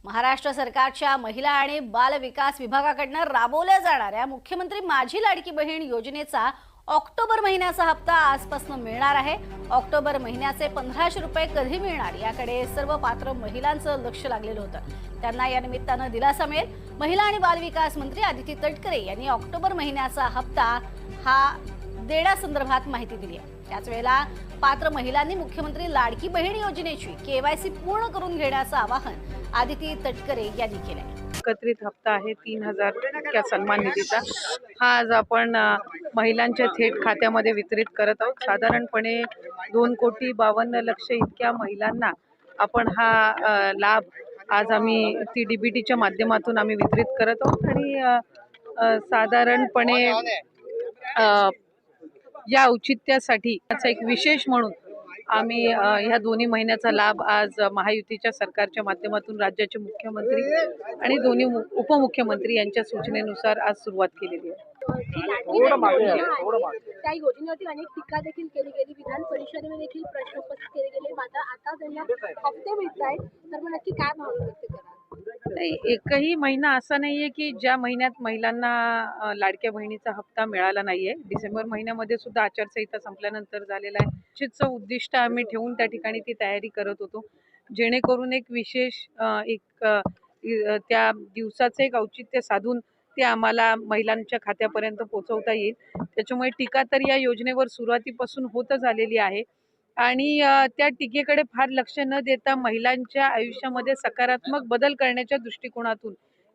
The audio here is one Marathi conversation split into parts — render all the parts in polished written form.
महाराष्ट्र सरकारच्या महिला आणि बाल विकास विभागाकडून राबवल्या जाणाऱ्या मुख्यमंत्री माझी लाडकी बहीण योजनेचा ऑक्टोबर महिन्याचा हप्ता आजपासून मिळणार आहे। ऑक्टोबर महिन्याचे 1500 रुपये कधी मिळणार याकडे सर्व पात्र महिलांचं लक्ष लागलेलं होतं। त्यांना या निमित्तानं दिलासा मिळेल। महिला आणि बाल विकास मंत्री आदिती तटकरे यांनी ऑक्टोबर महिन्याचा हप्ता हा देण्यासंदर्भात माहिती दिली आहे। त्याच वेळेला पात्र महिलांनी मुख्यमंत्री लाडकी बहीण योजनेची केवायसी पूर्ण करून घेण्याचं आवाहन आदिती तटकरे यांनी केलंय। एकत्रित हप्ता आहे 3000 इतक्या सन्मान निधीचा। हा आज आपण महिलांच्या थेट खात्यामध्ये वितरित करत आहोत। साधारणपणे 2,52,00,000 इतक्या महिलांना आपण हा लाभ आज आम्ही डीबीटीच्या माध्यमातून आम्ही वितरित करत आहोत। आणि साधारणपणे या औचित्यासाठी याचा एक विशेष म्हणून आम्ही ह्या दोन्ही महिन्याचा लाभ आज महायुतीच्या सरकारच्या माध्यमातून राज्याचे मुख्यमंत्री आणि दोन्ही उपमुख्यमंत्री यांच्या सूचनेनुसार आज सुरुवात केलेली आहे। त्या योजनेवरती अनेक टीका देखील केली गेली, विधान परिषदेमध्ये देखील प्रश्न उपस्थित केले गेले, मात्र आता त्यांना हप्ते मिळत आहेत, तर मग नक्की काय भावना व्यक्त कराल? एकही महिना असा नाहीये की ज्या महिन्यात महिलांना लाडक्या बहिणीचा हप्ता मिळाला नाहीये। डिसेंबर महिन्यामध्ये सुद्धा आचारसंहिता संपल्यानंतर झालेला आहे। निश्चितच उद्दिष्ट आम्ही ठेवून त्या ठिकाणी ती तयारी करत होतो, जेणेकरून एक विशेष त्या दिवसाचे एक औचित्य साधून ते आम्हाला महिलांच्या खात्यापर्यंत पोहोचवता येईल। त्याच्यामुळे टीका तर या योजनेवर सुरुवातीपासून होतच आलेली आहे आणि त्या टीकेकडे फार लक्ष न देता महिलांच्या आयुष्यामध्ये सकारात्मक बदल करण्याच्या दृष्टिकोनातून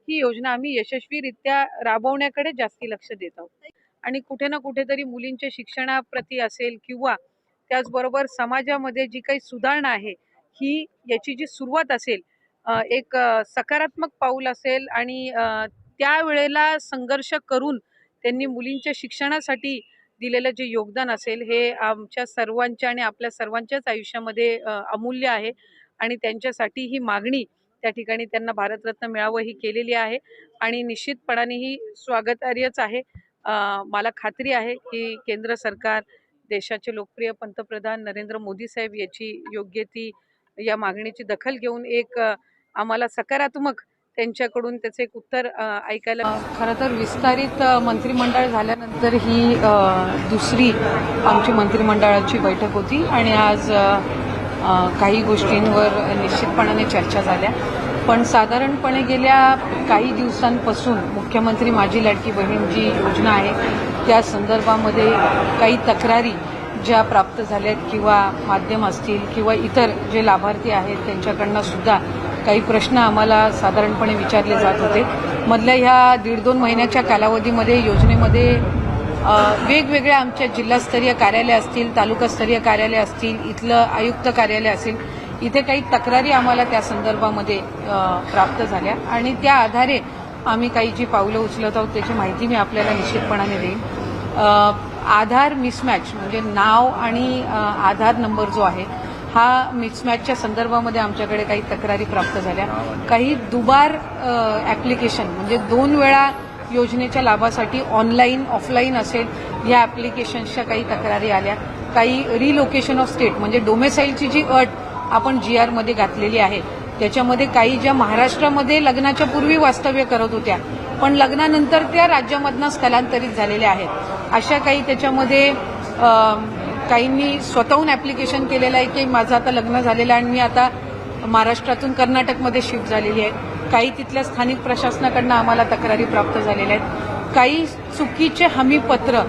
ही योजना आम्ही यशस्वीरित्या राबवण्याकडे जास्ती लक्ष देत आहोत। आणि कुठे ना कुठेतरी मुलींच्या शिक्षणाप्रती असेल किंवा त्याचबरोबर समाजामध्ये जी काही सुधारणा आहे ही याची जी सुरुवात असेल, एक सकारात्मक पाऊल असेल आणि त्यावेळेला संघर्ष करून त्यांनी मुलींच्या शिक्षणासाठी दिलेलं जे योगदान असेल हे आमच्या सर्वांच्या आणि आपल्या सर्वांच्याच आयुष्यामध्ये अमूल्य आहे। आणि त्यांच्यासाठी ही मागणी त्या ठिकाणी त्यांना भारतरत्न मिळावं ही केलेली आहे आणि निश्चितपणाने ही स्वागतार्हच आहे। मला खात्री आहे की केंद्र सरकार, देशाचे लोकप्रिय पंतप्रधान नरेंद्र मोदी साहेब याची योग्य ती या मागणीची दखल घेऊन एक आम्हाला सकारात्मक त्यांच्याकडून त्याचे एक उत्तर ऐकायला। खरं तर विस्तारित मंत्रिमंडळ झाल्यानंतर ही दुसरी आमची मंत्रिमंडळाची बैठक होती आणि आज काही गोष्टींवर निश्चितपणाने चर्चा झाल्या, पण साधारणपणे गेल्या काही दिवसांपासून मुख्यमंत्री माझी लाडकी बहीण जी योजना आहे त्या संदर्भामध्ये काही तक्रारी ज्या प्राप्त झाल्यात किंवा माध्यम असतील किंवा इतर जे लाभार्थी आहेत त्यांच्याकडनं सुद्धा काही प्रश्न आम्हाला साधारणपणे विचारले जात होते। मधल्या ह्या 1.5-2 महिन्याच्या कालावधीमध्ये योजनेमध्ये वेगवेगळ्या आमच्या जिल्हास्तरीय कार्यालय असतील, तालुकास्तरीय कार्यालय असतील, इथलं आयुक्त कार्यालय असेल, इथे काही तक्रारी आम्हाला त्या संदर्भामध्ये प्राप्त झाल्या आणि त्या आधारे आम्ही काही जी पावलं उचलत आहोत त्याची माहिती मी आपल्याला निश्चितपणाने देईन। आधार मिसमॅच म्हणजे नाव आणि आधार नंबर जो आहे हा मिसमॅचच्या संदर्भामध्ये आमच्याकडे काही तक्रारी प्राप्त झाल्या। काही दुबार ॲप्लिकेशन म्हणजे 2 वेळा योजनेच्या लाभासाठी ऑनलाईन ऑफलाईन असेल या ॲप्लिकेशन्सच्या काही तक्रारी आल्या। काही रिलोकेशन ऑफ स्टेट म्हणजे डोमेसाईलची जी अट आपण GR मध्ये घातलेली आहे त्याच्यामध्ये काही ज्या महाराष्ट्रामध्ये लग्नाच्या पूर्वी वास्तव्य करत होत्या पण लग्नानंतर त्या राज्यामधनं स्थलांतरित झालेल्या आहेत, अशा काही त्याच्यामध्ये काहींनी स्वतःहून ॲप्लिकेशन केलेलं आहे की माझं आता लग्न झालेलं आहे आणि मी आता महाराष्ट्रातून कर्नाटकमध्ये शिफ्ट झालेली आहे। काही तिथल्या स्थानिक प्रशासनाकडनं आम्हाला तक्रारी प्राप्त झालेल्या आहेत। काही चुकीचे हमीपत्र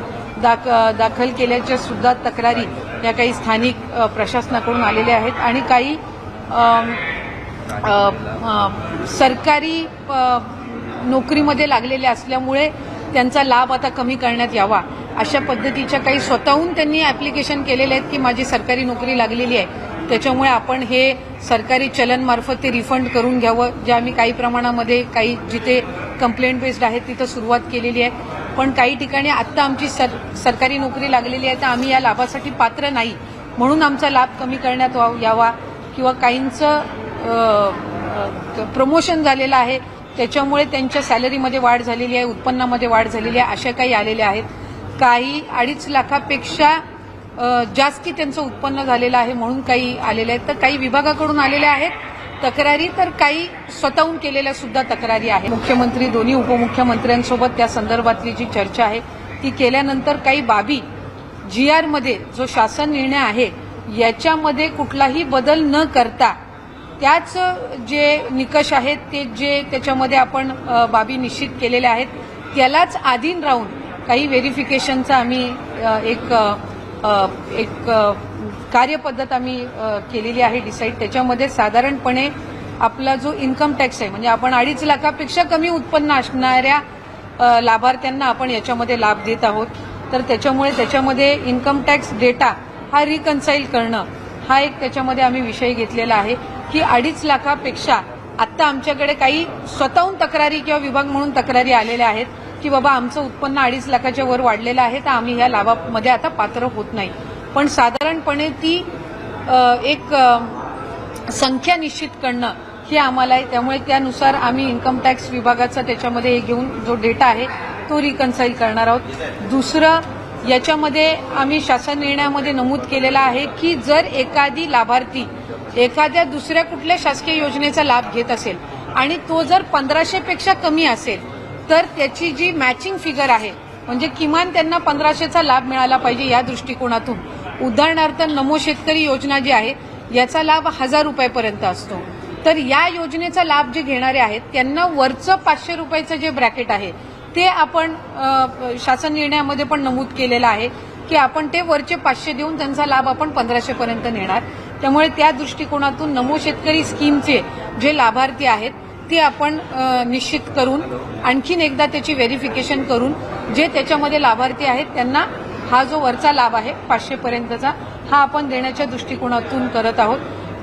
दाखल केल्याच्या सुद्धा तक्रारी या काही स्थानिक प्रशासनाकडून आलेल्या आहेत आणि काही सरकारी नोकरीमध्ये लागलेले असल्यामुळे त्यांचा लाभ आता कमी करण्यात यावा अशा पद्धतीच्या काही स्वतःहून त्यांनी ॲप्लिकेशन केलेले आहेत की माझी सरकारी नोकरी लागलेली आहे त्याच्यामुळे आपण हे सरकारी चलनमार्फत ते रिफंड करून घ्यावं, जे आम्ही काही प्रमाणामध्ये काही जिथे कंप्लेंट बेस्ड आहेत तिथं सुरुवात केलेली आहे। पण काही ठिकाणी आत्ता आमची सरकारी नोकरी लागलेली आहे तर आम्ही या लाभासाठी पात्र नाही म्हणून आमचा लाभ कमी करण्यात यावा किंवा काहींचं प्रमोशन झालेलं आहे त्याच्यामुळे त्यांच्या सॅलरीमध्ये वाढ झालेली आहे, उत्पन्नामध्ये वाढ झालेली आहे, अशा काही आलेल्या आहेत। काही 2.5 लाखापेक्षा जास्ती त्यांचं उत्पन्न झालेलं आहे म्हणून काही आलेले आहेत, तर काही विभागाकडून आलेले आहेत तक्रारी तर काही स्वतःहून केलेल्या सुद्धा तक्रारी आहे. मुख्यमंत्री दोन्ही उपमुख्यमंत्र्यांसोबत त्या संदर्भातली जी चर्चा आहे ती केल्यानंतर काही बाबी GR मध्ये जो शासन निर्णय आहे याच्यामध्ये कुठलाही बदल न करता त्याच जे निकष आहेत ते जे त्याच्यामध्ये आपण बाबी निश्चित केलेल्या आहेत त्यालाच अधीन राहून काही व्हेरिफिकेशनचा आम्ही एक कार्यपद्धत आम्ही केलेली आहे डिसाईड. त्याच्यामध्ये साधारणपणे आपला जो इन्कम टॅक्स आहे म्हणजे आपण 2.5 लाखापेक्षा कमी उत्पन्न असणाऱ्या लाभार्थ्यांना आपण याच्यामध्ये लाभ देत आहोत. तर त्याच्यामध्ये इन्कम टॅक्स डेटा हा रिकन्साईल करणं हा एक त्याच्यामध्ये आम्ही विषय घेतलेला आहे की 2.5 लाखापेक्षा आत्ता आमच्याकडे काही स्वतःहून तक्रारी किंवा विभाग म्हणून तक्रारी आलेल्या आहेत की बाबा आमचं उत्पन्न 2.5 लाखाच्या वर वाढलेलं आहे तर आम्ही ह्या लाभामध्ये आता पात्र होत नाही. पण साधारणपणे ती एक संख्या निश्चित करणं हे आम्हाला आहे. त्यामुळे त्यानुसार आम्ही इन्कम टॅक्स विभागाचा त्याच्यामध्ये घेऊन जो डेटा आहे तो रिकन्साईल करणार आहोत. दुसरं याच्यामध्ये आम्ही शासन निर्णयामध्ये नमूद केलेलं आहे की जर एखादी लाभार्थी एखाद्या दुसऱ्या कुठल्या शासकीय योजनेचा लाभ घेत असेल आणि तो जर 1500 पेक्षा कमी असेल तर त्याची जी मॅचिंग फिगर आहे म्हणजे किमान त्यांना 1500चा लाभ मिळाला पाहिजे या दृष्टिकोनातून. उदाहरणार्थ नमो शेतकरी योजना जी आहे याचा लाभ 1000 रुपयापर्यंत असतो. तर या योजनेचा लाभ जे घेणारे आहेत त्यांना वरचं 500 रुपयाचं जे ब्रॅकेट आहे ते आपण शासन निर्णयामध्ये पण नमूद केलेलं आहे की आपण ते वरचे 500 देऊन त्यांचा लाभ आपण 1500 पर्यंत नेणार. त्यामुळे त्या दृष्टिकोनातून नमो शेतकरी स्कीमचे जे लाभार्थी आहेत ते आपण निश्चित करून आणखीन एकदा त्याची व्हेरिफिकेशन करून जे त्याच्यामध्ये लाभार्थी आहेत त्यांना हा जो वरचा लाभ आहे 500 पर्यंतचा हा आपण देण्याच्या दृष्टिकोनातून करत आहोत.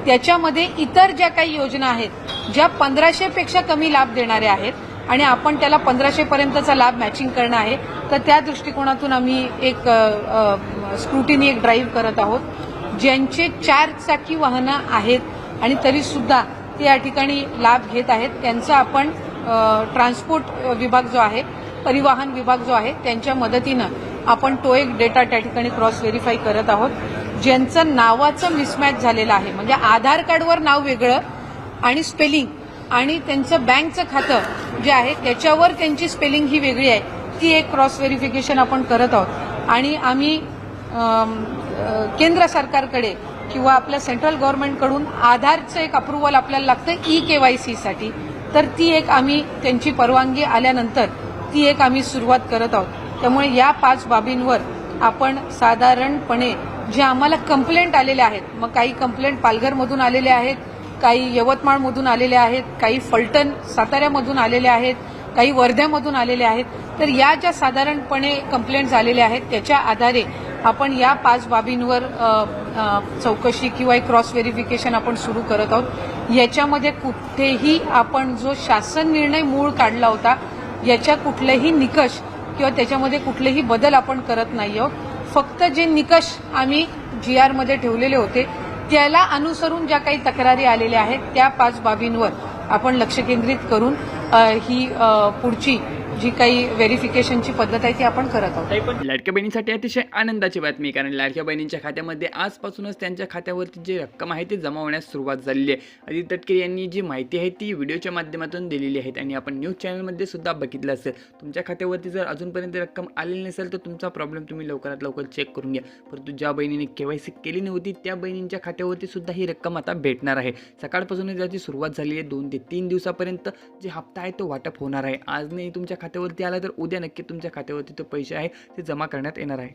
त्याच्यामध्ये इतर ज्या काही योजना आहेत ज्या 1500 पेक्षा कमी लाभ देणाऱ्या आहेत आणि आपण त्याला 1500 पर्यंतचा लाभ मॅचिंग करणं आहे तर त्या दृष्टिकोनातून आम्ही एक स्क्रुटिनी एक ड्राईव्ह करत आहोत. ज्यांचे 4 चाकी वाहनं आहेत आणि तरी सुद्धा ते या ठिकाणी लाभ घेत आहेत त्यांचा आपण ट्रान्सपोर्ट विभाग जो आहे परिवहन विभाग जो आहे त्यांच्या मदतीनं आपण तो एक डेटा त्या ठिकाणी क्रॉस व्हेरीफाय करत आहोत. ज्यांचं नावाचं मिसमॅच झालेलं आहे म्हणजे आधार कार्डवर नाव वेगळं आणि स्पेलिंग आणि त्यांचं बँकचं खातं जे आहे त्याच्यावर त्यांची स्पेलिंग ही वेगळी आहे ती एक क्रॉस व्हेरिफिकेशन आपण करत आहोत. आणि आम्ही केंद्र सरकारकडे किंवा आपल्या सेंट्रल गव्हर्नमेंटकडून आधारचं एक अप्रुव्हल आपल्याला लागतं KYC साठी तर ती एक आम्ही त्यांची परवानगी आल्यानंतर ती एक आम्ही सुरुवात करत आहोत. त्यामुळे या 5 बाबींवर आपण साधारणपणे जे आम्हाला कंप्लेंट आलेल्या आहेत मग काही कंप्लेंट पालघरमधून आलेल्या आहेत काही यवतमाळमधून आलेल्या आहेत काही फलटण साताऱ्यामधून आलेल्या आहेत काही वर्ध्यामधून आलेल्या आहेत. तर या ज्या साधारणपणे कंप्लेंट्स आलेल्या आहेत त्याच्या आधारे आपण या 5 बाबींवर चौकशी किंवा एक क्रॉस व्हेरिफिकेशन आपण सुरू करत आहोत. याच्यामध्ये कुठेही आपण जो शासन निर्णय मूळ काढला होता याच्या कुठलेही निकष किंवा त्याच्यामध्ये कुठलेही बदल आपण करत नाही आहोत. फक्त जे निकष आम्ही GR मध्ये ठेवलेले होते त्याला अनुसरून ज्या काही तक्रारी आलेल्या आहेत त्या 5 बाबींवर आपण लक्ष केंद्रित करून ही पुढची जी काही व्हेरिफिकेशनची पद्धत आहे ती आपण करत आहोत. लाडक्या बहिणींसाठी अतिशय आनंदाची बातमी कारण लाडक्या बहिणींच्या खात्यामध्ये आजपासूनच त्यांच्या खात्यावरती जी रक्कम आहे ती जमा होण्यास सुरुवात झालेली आहे. आदित्य तटकरे यांनी जी माहिती आहे ती व्हिडिओच्या माध्यमातून दिलेली आहे आणि आपण न्यूज चॅनलमध्ये सुद्धा बघितलं असेल. तुमच्या खात्यावरती जर अजूनपर्यंत रक्कम आलेली नसेल तर तुमचा प्रॉब्लेम तुम्ही लवकरात लवकर चेक करून घ्या. परंतु ज्या बहिणीने KYC केली नव्हती त्या बहिणींच्या खात्यावरती सुद्धा ही रक्कम आता भेटणार आहे. सकाळपासूनच याची सुरुवात झाली आहे. 2 ते 3 दिवसापर्यंत जे हप्ता आहे तो वाटप होणार आहे. आज नाही तुमच्या खात्यावरती आला तर उद्या नक्की तुमच्या खात्यावरती तो पैसे आहे ते जमा करण्यात येणार आहे.